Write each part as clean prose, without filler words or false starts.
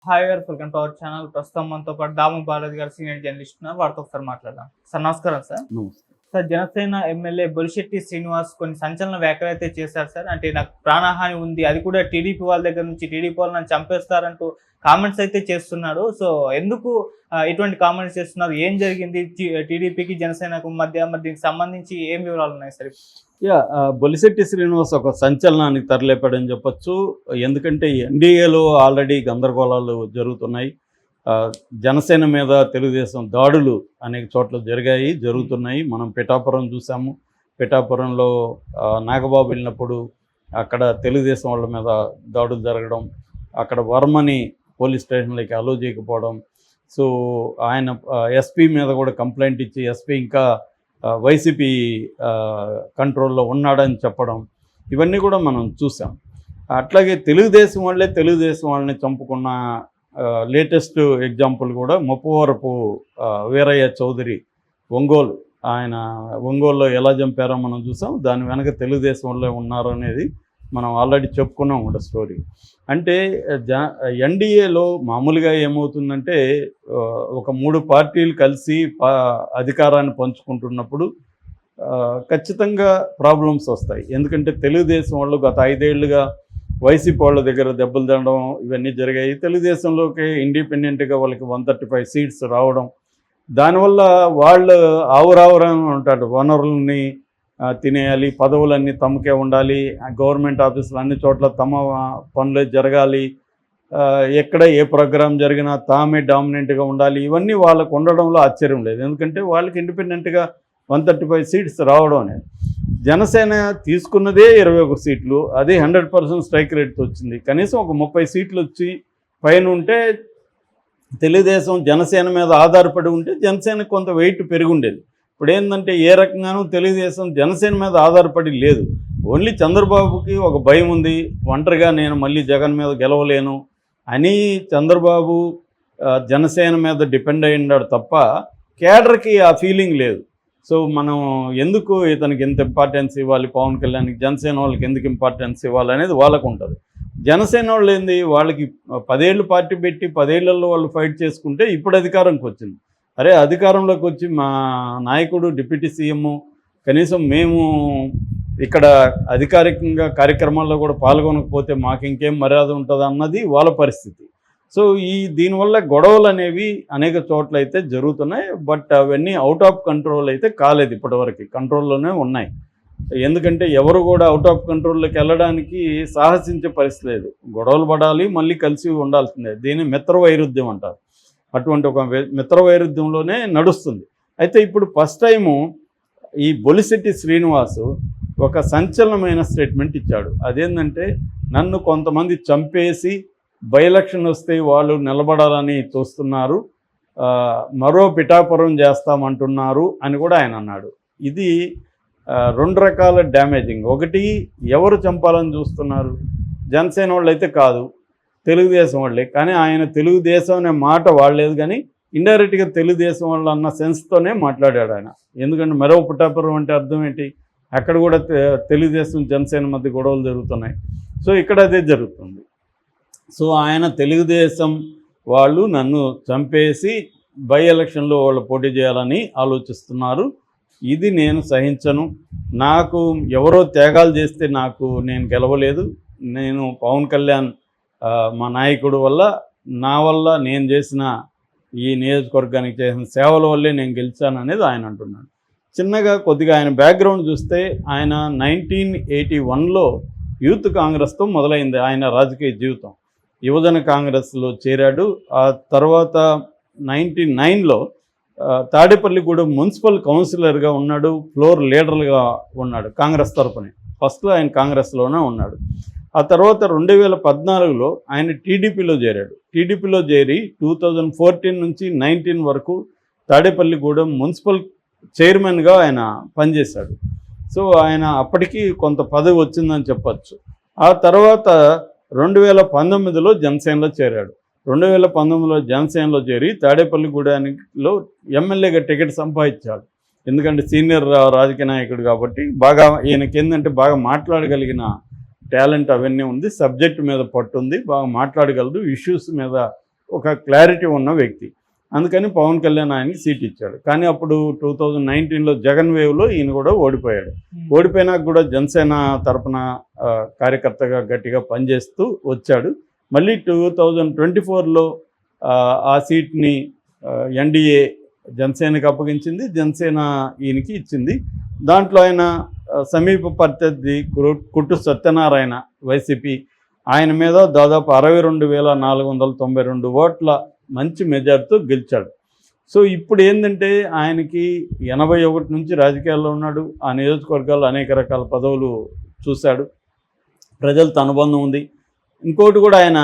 Hi గారు, welcome to our channel. ప్రస్తుతం మనతో పాటు దాము బాలాజీ గారు సీనియర్ జర్నలిస్ట్ ఉన్నారు. వారితో ఒకసారి మాట్లాడదాం. సార్ నమస్కారం. సార్ నమస్తే. సార్ జనసేన ఎమ్మెల్యే బొలిశెట్టి శ్రీనివాస్ కొన్ని సంచలన వ్యాఖ్యలు అయితే చేశారు సార్. అంటే నాకు ప్రాణహాని ఉంది, అది కూడా టీడీపీ వాళ్ళ దగ్గర నుంచి, టీడీపీ వాళ్ళు నన్ను చంపేస్తారంటూ కామెంట్స్ అయితే చేస్తున్నాడు. సో ఎందుకు ఇటువంటి కామెంట్స్ చేస్తున్నారు, ఏం జరిగింది, టీడీపీకి జనసేనకు మధ్య, మరి దీనికి సంబంధించి ఏం వివరాలు ఉన్నాయి సార్? బొలిశెట్టి శ్రీనివాస్ ఒక సంచలనానికి తరలేపాడని చెప్పొచ్చు. ఎందుకంటే ఎన్డీఏలో ఆల్రెడీ గందరగోళాలు జరుగుతున్నాయి. జనసేన మీద తెలుగుదేశం దాడులు అనేక చోట్ల జరుగుతున్నాయి. మనం పిఠాపురం చూసాము. పిఠాపురంలో నాగబాబు వెళ్ళినప్పుడు అక్కడ తెలుగుదేశం వాళ్ళ మీద దాడులు జరగడం, అక్కడ వర్మని పోలీస్ స్టేషన్లోకి అలో చేయకపోవడం, సో ఆయన ఎస్పీ మీద కూడా కంప్లైంట్ ఇచ్చి ఎస్పీ ఇంకా వైసీపీ కంట్రోల్లో ఉన్నాడని చెప్పడం, ఇవన్నీ కూడా మనం చూసాం. అట్లాగే తెలుగుదేశం వాళ్ళని చంపుకున్న లేటెస్ట్ ఎగ్జాంపుల్ కూడా ముప్పవరపు వీరయ్య చౌదరి ఒంగోలు. ఆయన ఒంగోలులో ఎలా చంపారో మనం చూసాం. దాని వెనక తెలుగుదేశం వాళ్ళే ఉన్నారు అనేది మనం ఆల్రెడీ చెప్పుకున్నాం కూడా స్టోరీ. అంటే ఎన్డీఏలో మామూలుగా ఏమవుతుందంటే ఒక 3 పార్టీలు కలిసి అధికారాన్ని పంచుకుంటున్నప్పుడు ఖచ్చితంగా ప్రాబ్లమ్స్ వస్తాయి. ఎందుకంటే తెలుగుదేశం వాళ్ళు గత 5 ఏళ్లుగా వైసీపీ వాళ్ళ దగ్గర దెబ్బలు తినడం ఇవన్నీ జరిగాయి. తెలుగుదేశంలోకి ఇండిపెండెంట్గా వాళ్ళకి 135 సీట్స్ రావడం, దానివల్ల వాళ్ళు ఆవురావురని ఉంటాడు. వనరులని తినేయాలి, పదవులన్నీ తమకే ఉండాలి, గవర్నమెంట్ ఆఫీసులు అన్ని చోట్ల తమ పనులే జరగాలి, ఎక్కడ ఏ ప్రోగ్రాం జరిగినా తామే డామినెంట్గా ఉండాలి. ఇవన్నీ వాళ్ళకు ఉండడంలో ఆశ్చర్యం లేదు. ఎందుకంటే వాళ్ళకి ఇండిపెండెంట్గా 135 సీట్స్ రావడం అనేది. జనసేన తీసుకున్నదే 21 సీట్లు, అది 100% స్ట్రైక్ రేట్తో వచ్చింది. కనీసం ఒక 30 సీట్లు వచ్చి పైన ఉంటే తెలుగుదేశం జనసేన మీద ఆధారపడి ఉంటే జనసేన కొంత వెయిట్ పెరిగి ఉండేది. ఇప్పుడు ఏంటంటే ఏ రకంగానూ తెలుగుదేశం జనసేన మీద ఆధారపడి లేదు. ఓన్లీ చంద్రబాబుకి ఒక భయం ఉంది, ఒంటరిగా నేను మళ్ళీ జగన్ మీద గెలవలేను అని చంద్రబాబు జనసేన మీద డిపెండ్ అయి ఉన్నాడు తప్ప కేడర్కి ఆ ఫీలింగ్ లేదు. సో మనం ఎందుకు ఇతనికి ఎంత ఇంపార్టెన్స్ ఇవ్వాలి, పవన్ కళ్యాణ్కి జనసేన వాళ్ళకి ఎందుకు ఇంపార్టెన్స్ ఇవ్వాలి అనేది వాళ్ళకు ఉంటుంది. జనసేన వాళ్ళు ఏంది, వాళ్ళకి 10 ఏళ్ళు పార్టీ పెట్టి 10 ఏళ్లలో వాళ్ళు ఫైట్ చేసుకుంటే ఇప్పుడు అధికారంకి వచ్చింది. అరే అధికారంలోకి వచ్చి మా నాయకుడు డిప్యూటీ సీఎం, కనీసం మేము ఇక్కడ అధికారికంగా కార్యక్రమాల్లో కూడా పాల్గొనకపోతే మాకు ఇంకేం మర్యాద ఉంటుంది అన్నది వాళ్ళ పరిస్థితి. సో దీనివల్ల గొడవలు అనేవి అనేక చోట్ల అయితే జరుగుతున్నాయి. బట్ అవన్నీ అవుట్ ఆఫ్ కంట్రోల్ అయితే కాలేదు, ఇప్పటివరకు కంట్రోల్లోనే ఉన్నాయి. ఎందుకంటే ఎవరు కూడా అవుట్ ఆఫ్ కంట్రోల్లోకి వెళ్ళడానికి సాహసించే పరిస్థితి లేదు. గొడవలు పడాలి, మళ్ళీ కలిసి ఉండాల్సిందే. దీన్ని మిత్ర వైరుధ్యం అంటారు. అటువంటి ఒక మిత్ర వైరుధ్యంలోనే నడుస్తుంది. అయితే ఇప్పుడు ఫస్ట్ టైము ఈ బొలిశెట్టి శ్రీనివాసు ఒక సంచలనమైన స్టేట్మెంట్ ఇచ్చాడు. అదేంటంటే నన్ను కొంతమంది చంపేసి బై ఎలక్షన్ వస్తే వాళ్ళు నిలబడాలని చూస్తున్నారు, మరో పిఠాపురం చేస్తామంటున్నారు అని కూడా ఆయన అన్నాడు. ఇది 2 రకాల డ్యామేజింగ్. ఒకటి, ఎవరు చంపాలని చూస్తున్నారు? జనసేన వాళ్ళు అయితే కాదు, తెలుగుదేశం వాళ్ళే. కానీ ఆయన తెలుగుదేశం అనే మాట వాడలేదు, కానీ ఇండైరెక్ట్గా తెలుగుదేశం వాళ్ళు అన్న సెన్స్తోనే మాట్లాడాడు ఆయన. ఎందుకంటే మరో పిఠాపురం అంటే అర్థం ఏంటి? అక్కడ కూడా తెలుగుదేశం జనసేన మధ్య గొడవలు జరుగుతున్నాయి. సో ఇక్కడ అదే జరుగుతుంది. సో ఆయన తెలుగుదేశం వాళ్ళు నన్ను చంపేసి బై ఎలక్షన్లో వాళ్ళు పోటీ చేయాలని ఆలోచిస్తున్నారు, ఇది నేను సహించను. నాకు ఎవరో త్యాగాలు చేస్తే నేను గెలవలేదు. నేను పవన్ కళ్యాణ్ మా నాయకుడు వల్ల, నా వల్ల, నేను చేసిన ఈ నియోజకవర్గానికి చేసిన సేవల వల్లే నేను గెలిచాను అనేది ఆయన అంటున్నాడు. చిన్నగా కొద్దిగా ఆయన బ్యాక్గ్రౌండ్ చూస్తే ఆయన 1981లో యూత్ కాంగ్రెస్తో మొదలైంది ఆయన రాజకీయ జీవితం. యువజన కాంగ్రెస్లో చేరాడు. ఆ తర్వాత 1999లో తాడేపల్లిగూడెం మున్సిపల్ కౌన్సిలర్గా ఉన్నాడు, ఫ్లోర్ లీడర్గా ఉన్నాడు కాంగ్రెస్ తరఫున. ఫస్ట్లో ఆయన కాంగ్రెస్లోనే ఉన్నాడు. ఆ తర్వాత 2014లో ఆయన టీడీపీలో చేరాడు. టీడీపీలో చేరి 2014 నుంచి 19 వరకు తాడేపల్లిగూడెం మున్సిపల్ చైర్మన్గా ఆయన పనిచేశాడు. సో ఆయన అప్పటికి కొంత పదవి వచ్చిందని చెప్పచ్చు. ఆ తర్వాత 2019లో జనసేనలో చేరాడు. 2019లో జనసేనలో చేరి తాడేపల్లిగూడెంలో ఎమ్మెల్యేగా టికెట్ సంపాదించాడు. ఎందుకంటే సీనియర్ రాజకీయ నాయకుడు కాబట్టి బాగా ఈయనకి ఏంటంటే బాగా మాట్లాడగలిగిన టాలెంట్ అవన్నీ ఉంది, సబ్జెక్ట్ మీద పట్టుంది, బాగా మాట్లాడగలడు, ఇష్యూస్ మీద ఒక క్లారిటీ ఉన్న వ్యక్తి. అందుకని పవన్ కళ్యాణ్ ఆయనకి సీట్ ఇచ్చాడు. కానీ అప్పుడు 2019లో జగన్ వేవ్లో ఈయన కూడా ఓడిపోయాడు. ఓడిపోయినాక కూడా జనసేన తరపున కార్యకర్తగా గట్టిగా పనిచేస్తూ వచ్చాడు. మళ్ళీ 2024లో ఆ సీట్ని ఎన్డీఏ జనసేనకి అప్పగించింది, జనసేన ఈయనకి ఇచ్చింది. దాంట్లో ఆయన సమీప ప్రత్యర్థి కుట్టు సత్యనారాయణ వైసీపీ ఆయన మీద దాదాపు 62,492 ఓట్ల మంచి మెజార్టీతో గెలిచాడు. సో ఇప్పుడు ఏంటంటే ఆయనకి 81 నుంచి రాజకీయాల్లో ఉన్నాడు. ఆ నియోజకవర్గాల్లో అనేక రకాల పదవులు చూశాడు, ప్రజలతో అనుబంధం ఉంది. ఇంకోటి కూడా ఆయన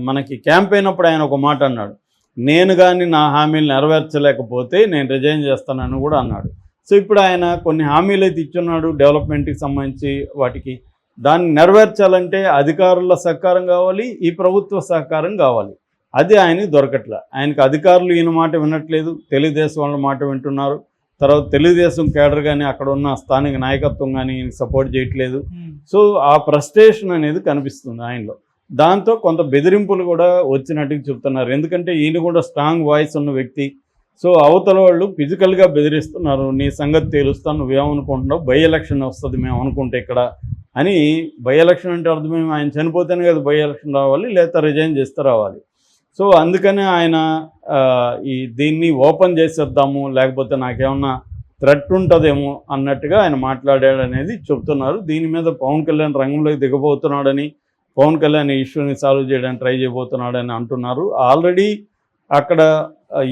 మనకి క్యాంపెయిన్ అప్పుడు ఆయన ఒక మాట అన్నాడు, నేను కానీ నా హామీలు నెరవేర్చలేకపోతే నేను రిజైన్ చేస్తానని కూడా అన్నాడు. సో ఇప్పుడు ఆయన కొన్ని హామీలు అయితే ఇచ్చున్నాడు డెవలప్మెంట్కి సంబంధించి, వాటికి దాన్ని నెరవేర్చాలంటే అధికారుల సహకారం కావాలి, ఈ ప్రభుత్వ సహకారం కావాలి. అది ఆయనకి దొరకట్లే. ఆయనకు అధికారులు ఈయన మాట వినట్లేదు, తెలుగుదేశం వాళ్ళ మాట వింటున్నారు. తర్వాత తెలుగుదేశం కేడర్ కానీ అక్కడ ఉన్న స్థానిక నాయకత్వం కానీ సపోర్ట్ చేయట్లేదు. సో ఆ ఫ్రస్ట్రేషన్ అనేది కనిపిస్తుంది ఆయనలో. దాంతో కొంత బెదిరింపులు కూడా వచ్చినట్టుగా చెప్తున్నారు. ఎందుకంటే ఈయన కూడా స్ట్రాంగ్ వాయిస్ ఉన్న వ్యక్తి. సో అవతల వాళ్ళు ఫిజికల్గా బెదిరిస్తున్నారు, నీ సంగతి తేలుస్తాను, నువ్వేమనుకుంటున్నావు, బై ఎలక్షన్ వస్తుంది మేము అనుకుంటే ఇక్కడ అని. బై ఎలక్షన్ అంటే అర్థమేమి, ఆయన చనిపోతేనే కదా బై ఎలక్షన్ రావాలి, లేదా రిజైన్ చేస్తే రావాలి. సో అందుకనే ఆయన దీన్ని ఓపెన్ చేసేద్దాము, లేకపోతే నాకేమన్నా థ్రెట్ ఉంటుందేమో అన్నట్టుగా ఆయన మాట్లాడాడు అనేది చెప్తున్నారు. దీని మీద పవన్ కళ్యాణ్ రంగంలోకి దిగబోతున్నాడని, పవన్ కళ్యాణ్ ఈ ఇష్యూని సాల్వ్ చేయడానికి ట్రై చేయబోతున్నాడని అంటున్నారు. ఆల్రెడీ అక్కడ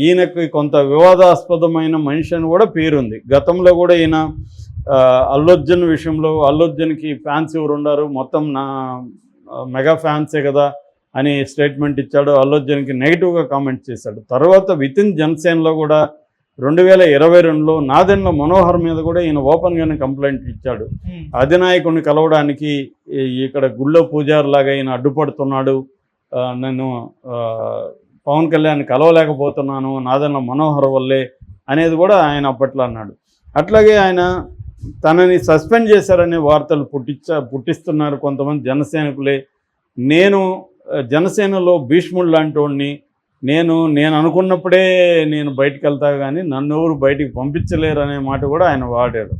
ఈయనకి కొంత వివాదాస్పదమైన మనిషి అని కూడా పేరుంది. గతంలో కూడా ఈయన అల్లు అర్జున్ విషయంలో అల్లు అర్జున్కి ఫ్యాన్స్ ఎవరు ఉన్నారు, మొత్తం నా మెగా ఫ్యాన్సే కదా అని స్టేట్మెంట్ ఇచ్చాడు. అల్లు అర్జున్కి నెగిటివ్గా కామెంట్ చేశాడు. తర్వాత వితిన్ జనసేనలో కూడా 2022లో నాదెండ్ల మనోహర్ మీద కూడా ఈయన ఓపెన్గానే కంప్లైంట్ ఇచ్చాడు. అధినాయకుడిని కలవడానికి ఇక్కడ గుళ్ళో పూజారిలాగా ఈయన అడ్డుపడుతున్నాడు, నేను పవన్ కళ్యాణ్ కలవలేకపోతున్నాను నాదెండ్ల మనోహర్ వల్లే అనేది కూడా ఆయన అప్పట్లో అన్నాడు. అట్లాగే ఆయన తనని సస్పెండ్ చేశారనే వార్తలు పుట్టిస్తున్నారు కొంతమంది జనసైనికులే. నేను జనసేనలో భీష్ముడు లాంటి వాడిని, నేను అనుకున్నప్పుడే నేను బయటకు వెళ్తా కానీ నన్ను ఎవరు బయటికి పంపించలేరు అనే మాట కూడా ఆయన వాడాడు.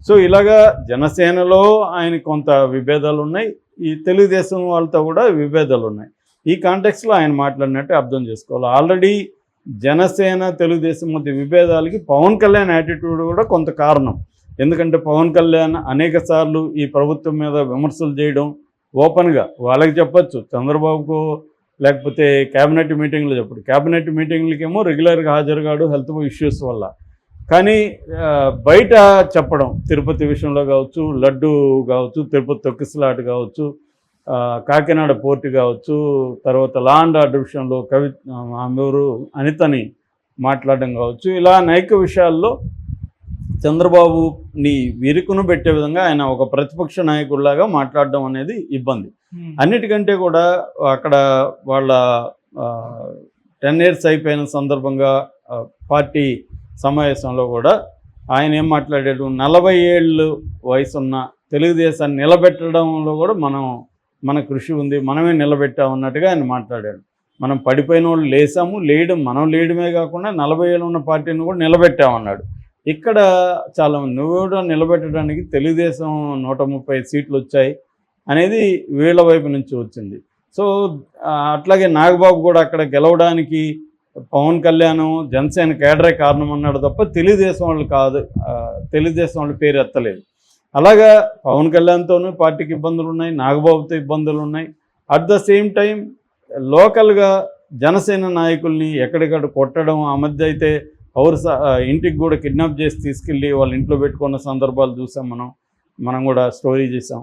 సో ఇలాగా జనసేనలో ఆయన కొంత విభేదాలు ఉన్నాయి, ఈ తెలుగుదేశం వాళ్ళతో కూడా విభేదాలు ఉన్నాయి. ఈ కాంటెక్స్లో ఆయన మాట్లాడినట్టు అర్థం చేసుకోవాలి. ఆల్రెడీ జనసేన తెలుగుదేశం మధ్య విభేదాలకి పవన్ కళ్యాణ్ యాటిట్యూడ్ కూడా కొంత కారణం. ఎందుకంటే పవన్ కళ్యాణ్ అనేక సార్లు ఈ ప్రభుత్వం మీద విమర్శలు చేయడం ఓపెన్గా వాళ్ళకి చెప్పచ్చు, చంద్రబాబుకు లేకపోతే క్యాబినెట్ మీటింగ్లో చెప్పడు. క్యాబినెట్ మీటింగ్లకేమో రెగ్యులర్గా హాజరుగాడు హెల్త్ ఇష్యూస్ వల్ల. కానీ బయట చెప్పడం, తిరుపతి విషయంలో కావచ్చు, లడ్డు కావచ్చు, తిరుపతి తొక్కిసలాట కావచ్చు, కాకినాడ పోర్టు కావచ్చు, తర్వాత లా అండ్ ఆర్డర్ విషయంలో ఆమెరు అనితని మాట్లాడడం కావచ్చు, ఇలా అనేక విషయాల్లో చంద్రబాబుని విరుకును పెట్టే విధంగా ఆయన ఒక ప్రతిపక్ష నాయకుడిలాగా మాట్లాడడం అనేది ఇబ్బంది. అన్నిటికంటే కూడా అక్కడ వాళ్ళ 10 years అయిపోయిన సందర్భంగా పార్టీ సమావేశంలో కూడా ఆయన ఏం మాట్లాడాడు, 40 ఏళ్ళు వయసున్న తెలుగుదేశాన్ని నిలబెట్టడంలో కూడా మన కృషి ఉంది, మనమే నిలబెట్టామన్నట్టుగా ఆయన మాట్లాడాడు. మనం పడిపోయిన వాళ్ళు లేసాము, మనం లేయడమే కాకుండా 40 ఏళ్ళు ఉన్న పార్టీని కూడా నిలబెట్టామన్నాడు. ఇక్కడ చాలామంది నువ్వు కూడా నిలబెట్టడానికి తెలుగుదేశం 130 సీట్లు వచ్చాయి అనేది వీళ్ళ వైపు నుంచి వచ్చింది. సో అట్లాగే నాగబాబు కూడా అక్కడ గెలవడానికి పవన్ కళ్యాణ్ జనసేన కేడరే కారణం అన్నాడు తప్ప తెలుగుదేశం వాళ్ళు కాదు, తెలుగుదేశం వాళ్ళ పేరు ఎత్తలేదు. అలాగా పవన్ కళ్యాణ్తోనూ పార్టీకి ఇబ్బందులు ఉన్నాయి, నాగబాబుతో ఇబ్బందులు ఉన్నాయి. అట్ ద సేమ్ టైం లోకల్గా జనసేన నాయకుల్ని ఎక్కడికక్కడ కొట్టడం, ఆ మధ్య అయితే ఇంటికి కూడా కిడ్నాప్ చేసి తీసుకెళ్ళి వాళ్ళ ఇంట్లో పెట్టుకున్న సందర్భాలు చూసాం, మనం కూడా స్టోరీ చేసాం.